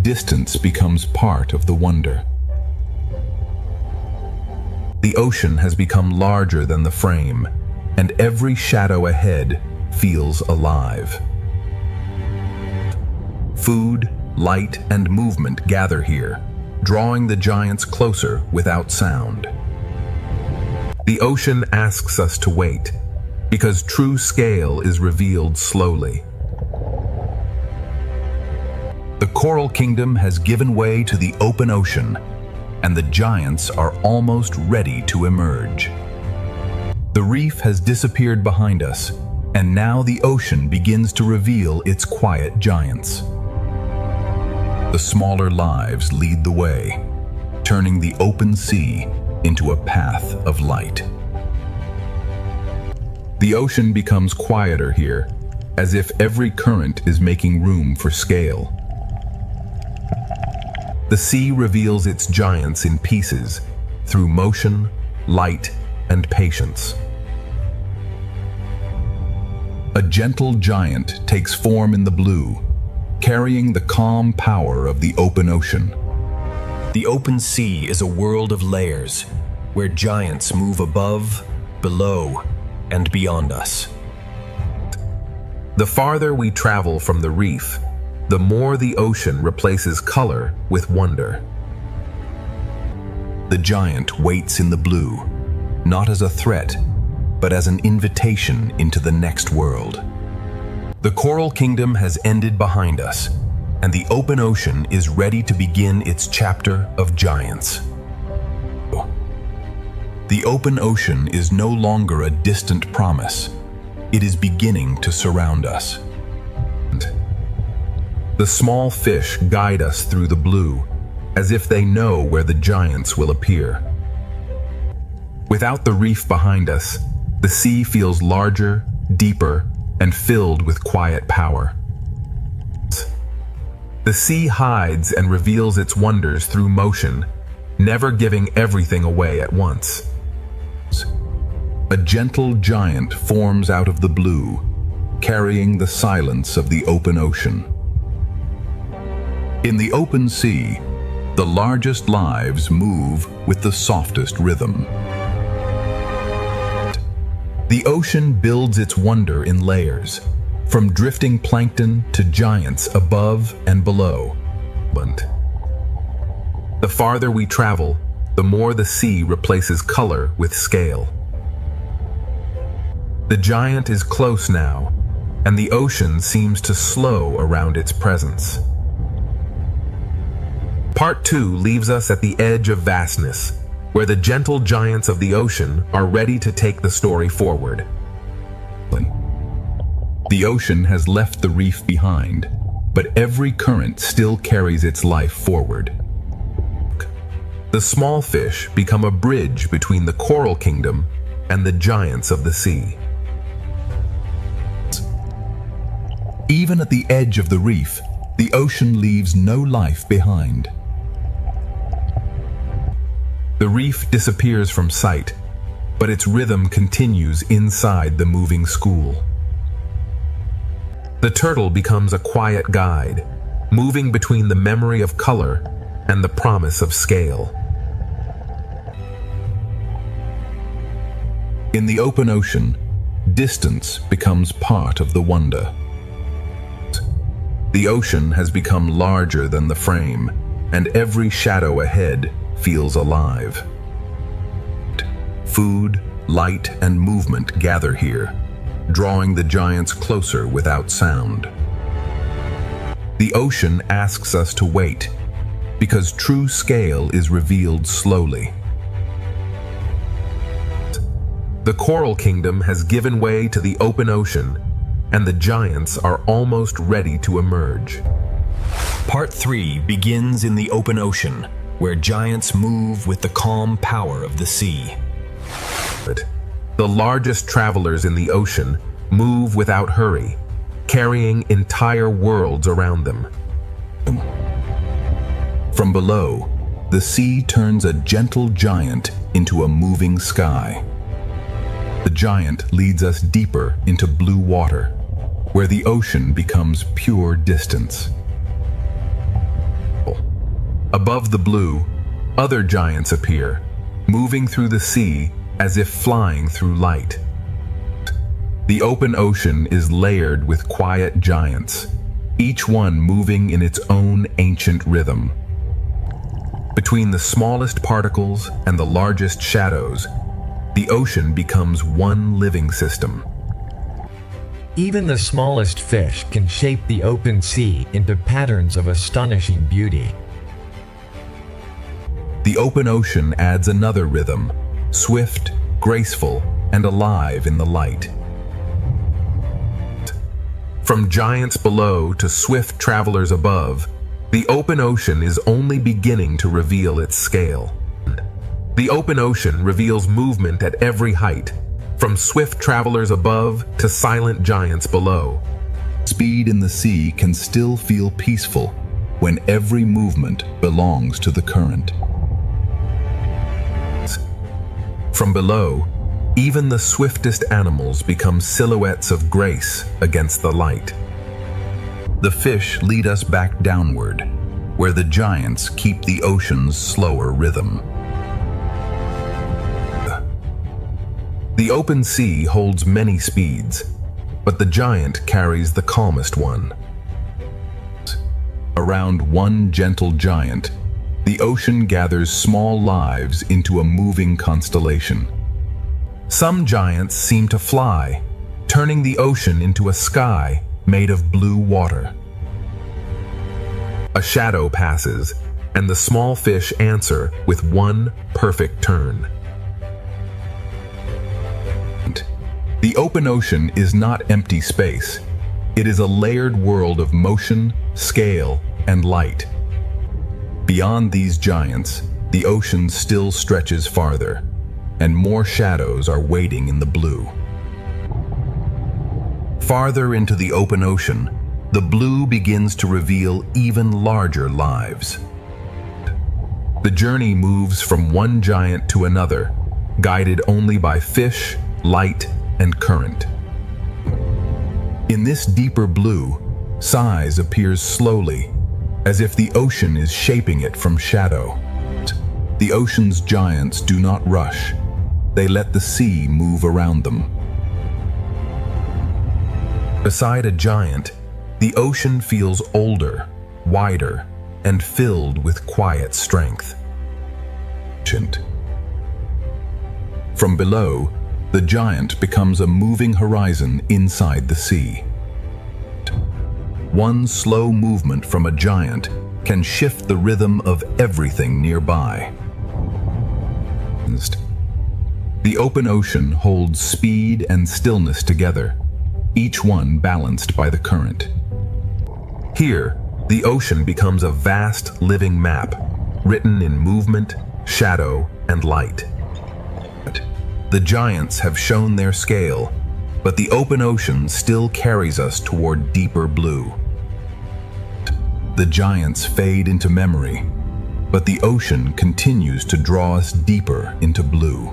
distance becomes part of the wonder. The ocean has become larger than the frame, and every shadow ahead feels alive. Food, light, and movement gather here, drawing the giants closer without sound. The ocean asks us to wait, because true scale is revealed slowly. The coral kingdom has given way to the open ocean, and the giants are almost ready to emerge. The reef has disappeared behind us, and now the ocean begins to reveal its quiet giants. The smaller lives lead the way, turning the open sea into a path of light. The ocean becomes quieter here, as if every current is making room for scale. The sea reveals its giants in pieces through motion, light, and patience. A gentle giant takes form in the blue, carrying the calm power of the open ocean. The open sea is a world of layers, where giants move above, below, and beyond us. The farther we travel from the reef, the more the ocean replaces color with wonder. The giant waits in the blue, not as a threat, but as an invitation into the next world. The coral kingdom has ended behind us, and the open ocean is ready to begin its chapter of giants. The open ocean is no longer a distant promise. It is beginning to surround us. The small fish guide us through the blue, as if they know where the giants will appear. Without the reef behind us, the sea feels larger, deeper, and filled with quiet power. The sea hides and reveals its wonders through motion, never giving everything away at once. A gentle giant forms out of the blue, carrying the silence of the open ocean. In the open sea, the largest lives move with the softest rhythm. The ocean builds its wonder in layers, from drifting plankton to giants above and below. The farther we travel, the more the sea replaces color with scale. The giant is close now, and the ocean seems to slow around its presence. Part 2 leaves us at the edge of vastness, where the gentle giants of the ocean are ready to take the story forward. The ocean has left the reef behind, but every current still carries its life forward. The small fish become a bridge between the coral kingdom and the giants of the sea. Even at the edge of the reef, the ocean leaves no life behind. The reef disappears from sight, but its rhythm continues inside the moving school. The turtle becomes a quiet guide, moving between the memory of color and the promise of scale. In the open ocean, distance becomes part of the wonder. The ocean has become larger than the frame, and every shadow ahead feels alive. Food, light, and movement gather here, drawing the giants closer without sound. The ocean asks us to wait, because true scale is revealed slowly. The coral kingdom has given way to the open ocean, and the giants are almost ready to emerge. Part 3 begins in the open ocean, where giants move with the calm power of the sea. The largest travelers in the ocean move without hurry, carrying entire worlds around them. From below, the sea turns a gentle giant into a moving sky. The giant leads us deeper into blue water, where the ocean becomes pure distance. Above the blue, other giants appear, moving through the sea as if flying through light. The open ocean is layered with quiet giants, each one moving in its own ancient rhythm. Between the smallest particles and the largest shadows, the ocean becomes one living system. Even the smallest fish can shape the open sea into patterns of astonishing beauty. The open ocean adds another rhythm, swift, graceful, and alive in the light. From giants below to swift travelers above, the open ocean is only beginning to reveal its scale. The open ocean reveals movement at every height, from swift travelers above to silent giants below. Speed in the sea can still feel peaceful when every movement belongs to the current. From below, even the swiftest animals become silhouettes of grace against the light. The fish lead us back downward, where the giants keep the ocean's slower rhythm. The open sea holds many speeds, but the giant carries the calmest one. Around one gentle giant, the ocean gathers small lives into a moving constellation. Some giants seem to fly, turning the ocean into a sky made of blue water. A shadow passes, and the small fish answer with one perfect turn. The open ocean is not empty space. It is a layered world of motion, scale, and light. Beyond these giants, the ocean still stretches farther, and more shadows are waiting in the blue. Farther into the open ocean, the blue begins to reveal even larger lives. The journey moves from one giant to another, guided only by fish, light, and current. In this deeper blue, size appears slowly, as if the ocean is shaping it from shadow. The ocean's giants do not rush. They let the sea move around them. Beside a giant, the ocean feels older, wider, and filled with quiet strength. From below, the giant becomes a moving horizon inside the sea. One slow movement from a giant can shift the rhythm of everything nearby. The open ocean holds speed and stillness together, each one balanced by the current. Here, the ocean becomes a vast living map, written in movement, shadow, and light. The giants have shown their scale, but the open ocean still carries us toward deeper blue. The giants fade into memory, but the ocean continues to draw us deeper into blue.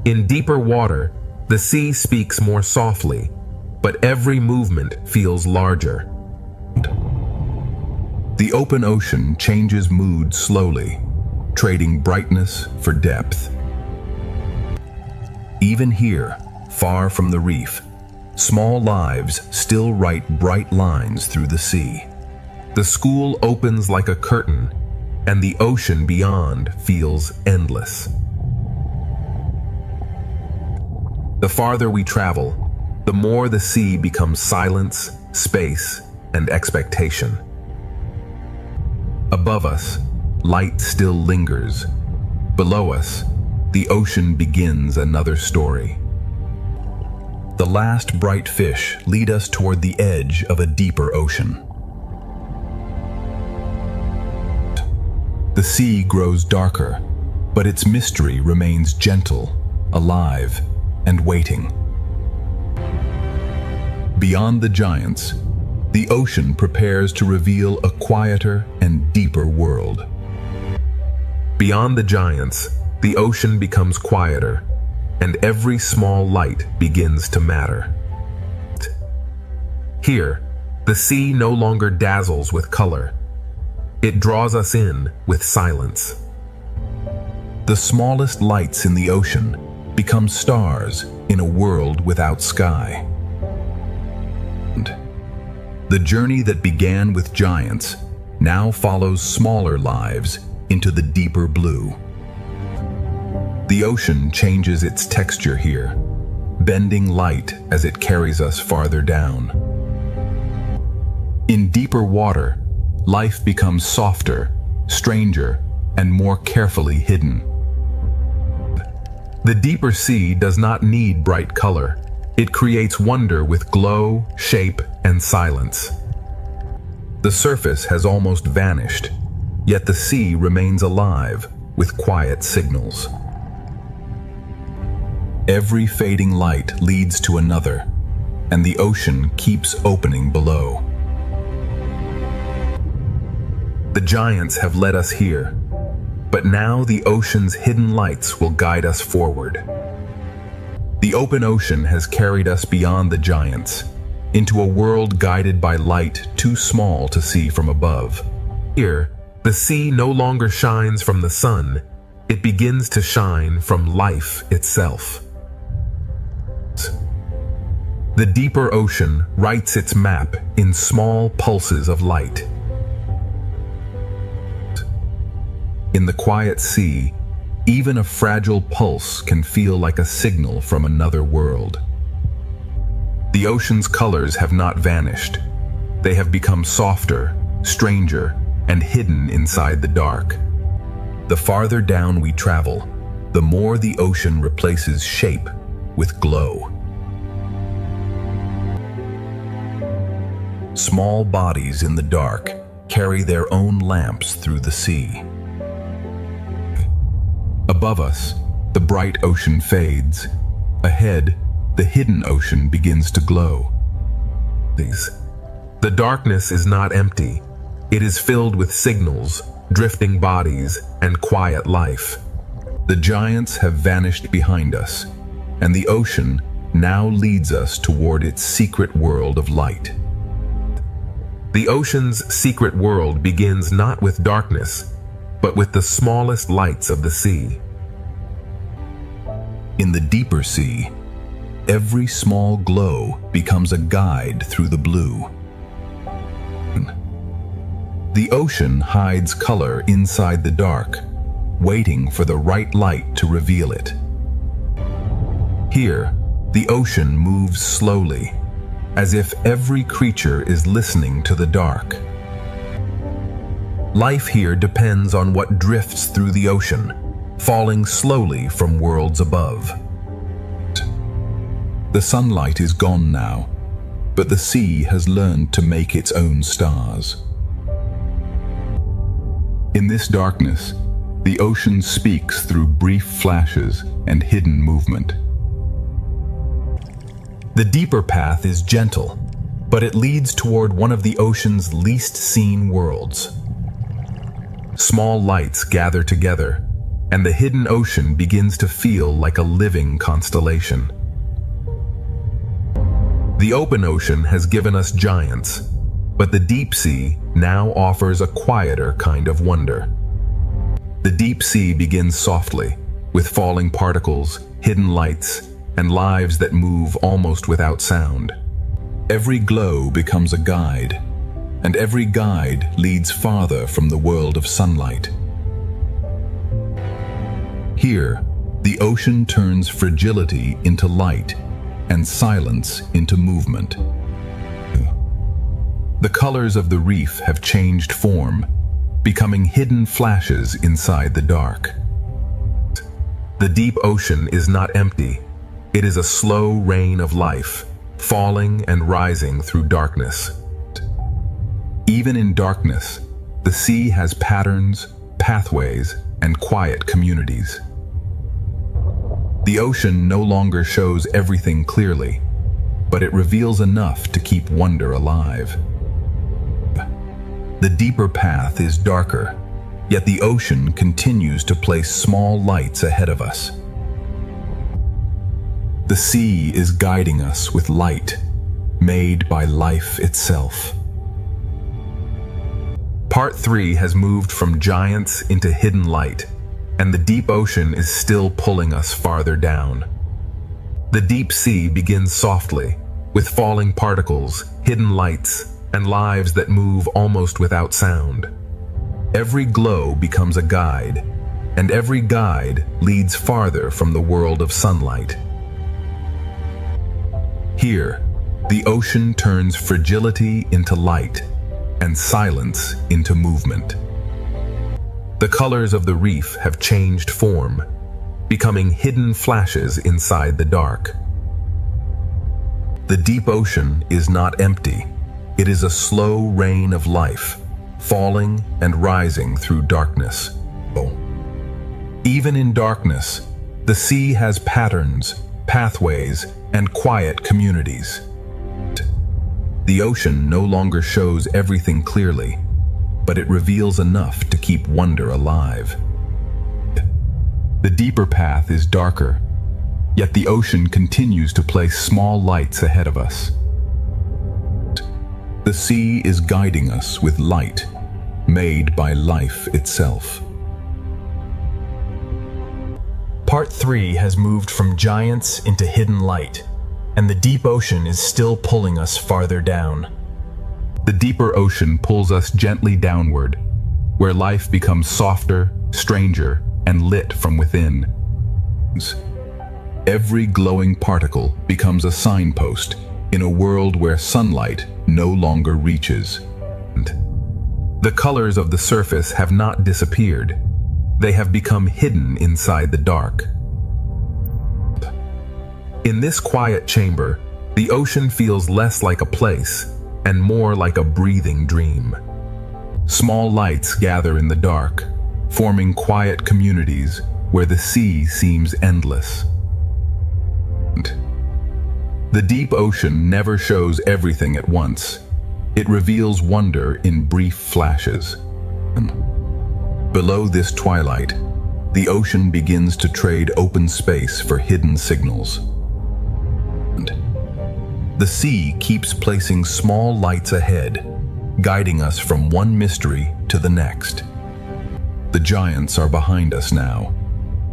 In deeper water, the sea speaks more softly, but every movement feels larger. The open ocean changes mood slowly, trading brightness for depth. Even here, far from the reef, small lives still write bright lines through the sea. The school opens like a curtain, and the ocean beyond feels endless. The farther we travel, the more the sea becomes silence, space, and expectation. Above us, light still lingers. Below us, the ocean begins another story. The last bright fish lead us toward the edge of a deeper ocean. The sea grows darker, but its mystery remains gentle, alive, and waiting. Beyond the giants, the ocean prepares to reveal a quieter and deeper world. Beyond the giants, the ocean becomes quieter, and every small light begins to matter. Here, the sea no longer dazzles with color. It draws us in with silence. The smallest lights in the ocean become stars in a world without sky. The journey that began with giants now follows smaller lives into the deeper blue. The ocean changes its texture here, bending light as it carries us farther down. In deeper water, life becomes softer, stranger, and more carefully hidden. The deeper sea does not need bright color. It creates wonder with glow, shape, and silence. The surface has almost vanished, yet the sea remains alive with quiet signals. Every fading light leads to another, and the ocean keeps opening below. The giants have led us here, but now the ocean's hidden lights will guide us forward. The open ocean has carried us beyond the giants, into a world guided by light too small to see from above. Here, the sea no longer shines from the sun, it begins to shine from life itself. The deeper ocean writes its map in small pulses of light. In the quiet sea, even a fragile pulse can feel like a signal from another world. The ocean's colors have not vanished. They have become softer, stranger, and hidden inside the dark. The farther down we travel, the more the ocean replaces shape with glow. Small bodies in the dark carry their own lamps through the sea. Above us, the bright ocean fades. Ahead, the hidden ocean begins to glow. The darkness is not empty. It is filled with signals, drifting bodies, and quiet life. The giants have vanished behind us, and the ocean now leads us toward its secret world of light. The ocean's secret world begins not with darkness, but with the smallest lights of the sea. In the deeper sea, every small glow becomes a guide through the blue. The ocean hides color inside the dark, waiting for the right light to reveal it. Here, the ocean moves slowly, as if every creature is listening to the dark. Life here depends on what drifts through the ocean, falling slowly from worlds above. The sunlight is gone now, but the sea has learned to make its own stars. In this darkness, the ocean speaks through brief flashes and hidden movement. The deeper path is gentle, but it leads toward one of the ocean's least seen worlds. Small lights gather together, and the hidden ocean begins to feel like a living constellation. The open ocean has given us giants, but the deep sea now offers a quieter kind of wonder. The deep sea begins softly, with falling particles, hidden lights, and lives that move almost without sound. Every glow becomes a guide, and every guide leads farther from the world of sunlight. Here, the ocean turns fragility into light and silence into movement. The colors of the reef have changed form, becoming hidden flashes inside the dark. The deep ocean is not empty. It is a slow rain of life, falling and rising through darkness. Even in darkness, the sea has patterns, pathways, and quiet communities. The ocean no longer shows everything clearly, but it reveals enough to keep wonder alive. The deeper path is darker, yet the ocean continues to place small lights ahead of us. The sea is guiding us with light, made by life itself. Part 3 has moved from giants into hidden light, and the deep ocean is still pulling us farther down. The deep sea begins softly, with falling particles, hidden lights, and lives that move almost without sound. Every glow becomes a guide, and every guide leads farther from the world of sunlight. Here, the ocean turns fragility into light and silence into movement. The colors of the reef have changed form, becoming hidden flashes inside the dark. The deep ocean is not empty. It is a slow rain of life, falling and rising through darkness. Even in darkness, the sea has patterns, pathways, and quiet communities. The ocean no longer shows everything clearly, but it reveals enough to keep wonder alive. The deeper path is darker, yet the ocean continues to place small lights ahead of us. The sea is guiding us with light, made by life itself. Part 3 has moved from giants into hidden light, and the deep ocean is still pulling us farther down. The deeper ocean pulls us gently downward, where life becomes softer, stranger, and lit from within. Every glowing particle becomes a signpost in a world where sunlight no longer reaches. The colors of the surface have not disappeared. They have become hidden inside the dark. In this quiet chamber, the ocean feels less like a place and more like a breathing dream. Small lights gather in the dark, forming quiet communities where the sea seems endless. The deep ocean never shows everything at once. It reveals wonder in brief flashes. Below this twilight, the ocean begins to trade open space for hidden signals. The sea keeps placing small lights ahead, guiding us from one mystery to the next. The giants are behind us now,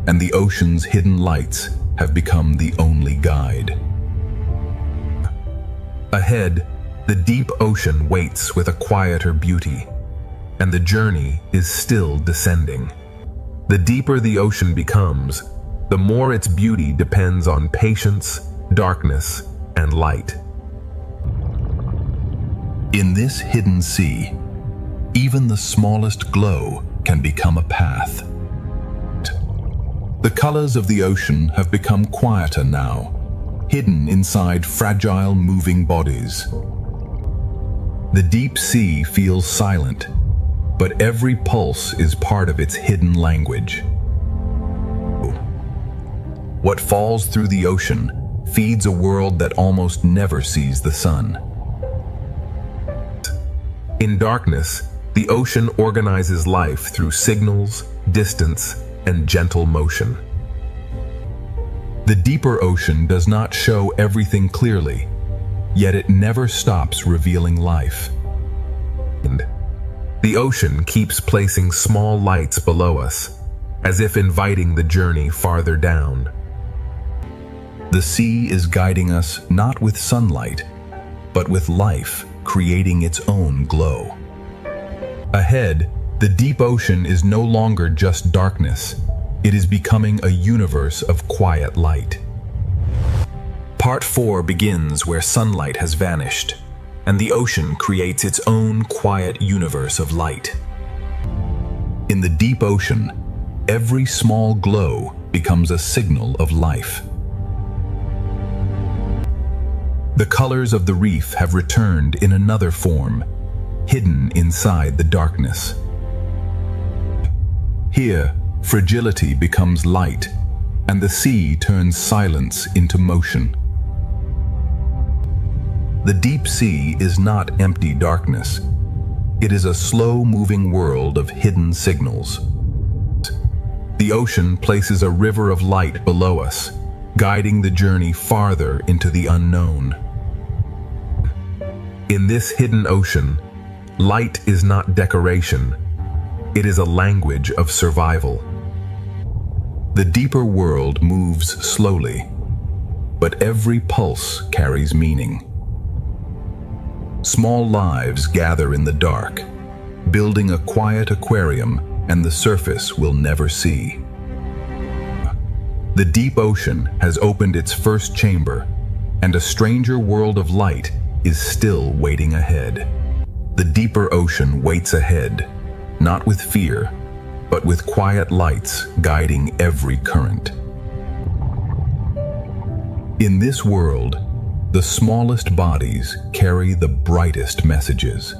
and the ocean's hidden lights have become the only guide. Ahead, the deep ocean waits with a quieter beauty, and the journey is still descending. The deeper the ocean becomes, the more its beauty depends on patience, darkness, and light. In this hidden sea, even the smallest glow can become a path. The colors of the ocean have become quieter now, hidden inside fragile moving bodies. The deep sea feels silent, but every pulse is part of its hidden language. What falls through the ocean feeds a world that almost never sees the sun. In darkness, the ocean organizes life through signals, distance, and gentle motion. The deeper ocean does not show everything clearly, yet it never stops revealing life. And the ocean keeps placing small lights below us, as if inviting the journey farther down. The sea is guiding us not with sunlight, but with life creating its own glow. Ahead, the deep ocean is no longer just darkness. It is becoming a universe of quiet light. Part 4 begins where sunlight has vanished, and the ocean creates its own quiet universe of light. In the deep ocean, every small glow becomes a signal of life. The colors of the reef have returned in another form, hidden inside the darkness. Here, fragility becomes light, and the sea turns silence into motion. The deep sea is not empty darkness. It is a slow-moving world of hidden signals. The ocean places a river of light below us, guiding the journey farther into the unknown. In this hidden ocean, light is not decoration. It is a language of survival. The deeper world moves slowly, but every pulse carries meaning. Small lives gather in the dark, building a quiet aquarium and the surface we'll never see. The deep ocean has opened its first chamber, and a stranger world of light is still waiting ahead. The deeper ocean waits ahead, not with fear, but with quiet lights guiding every current. In this world, the smallest bodies carry the brightest messages.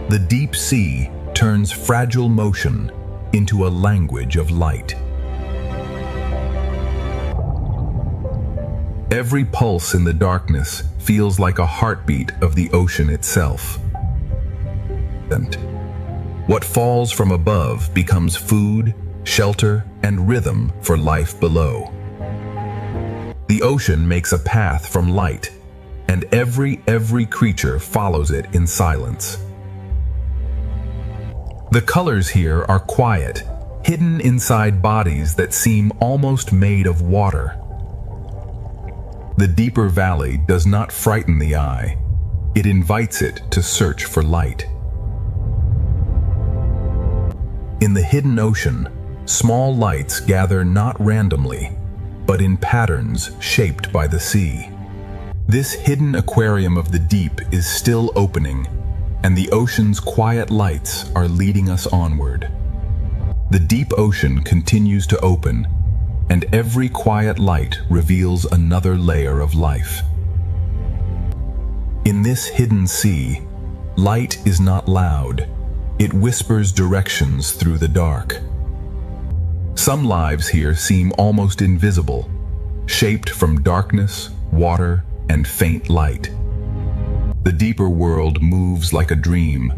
The deep sea turns fragile motion into a language of light. Every pulse in the darkness feels like a heartbeat of the ocean itself. And what falls from above becomes food, shelter, and rhythm for life below. The ocean makes a path from light, and every creature follows it in silence. The colors here are quiet, hidden inside bodies that seem almost made of water. The deeper valley does not frighten the eye. It invites it to search for light. In the hidden ocean, small lights gather not randomly, but in patterns shaped by the sea. This hidden aquarium of the deep is still opening, and the ocean's quiet lights are leading us onward. The deep ocean continues to open, and every quiet light reveals another layer of life. In this hidden sea, light is not loud. It whispers directions through the dark. Some lives here seem almost invisible, shaped from darkness, water, and faint light. The deeper world moves like a dream,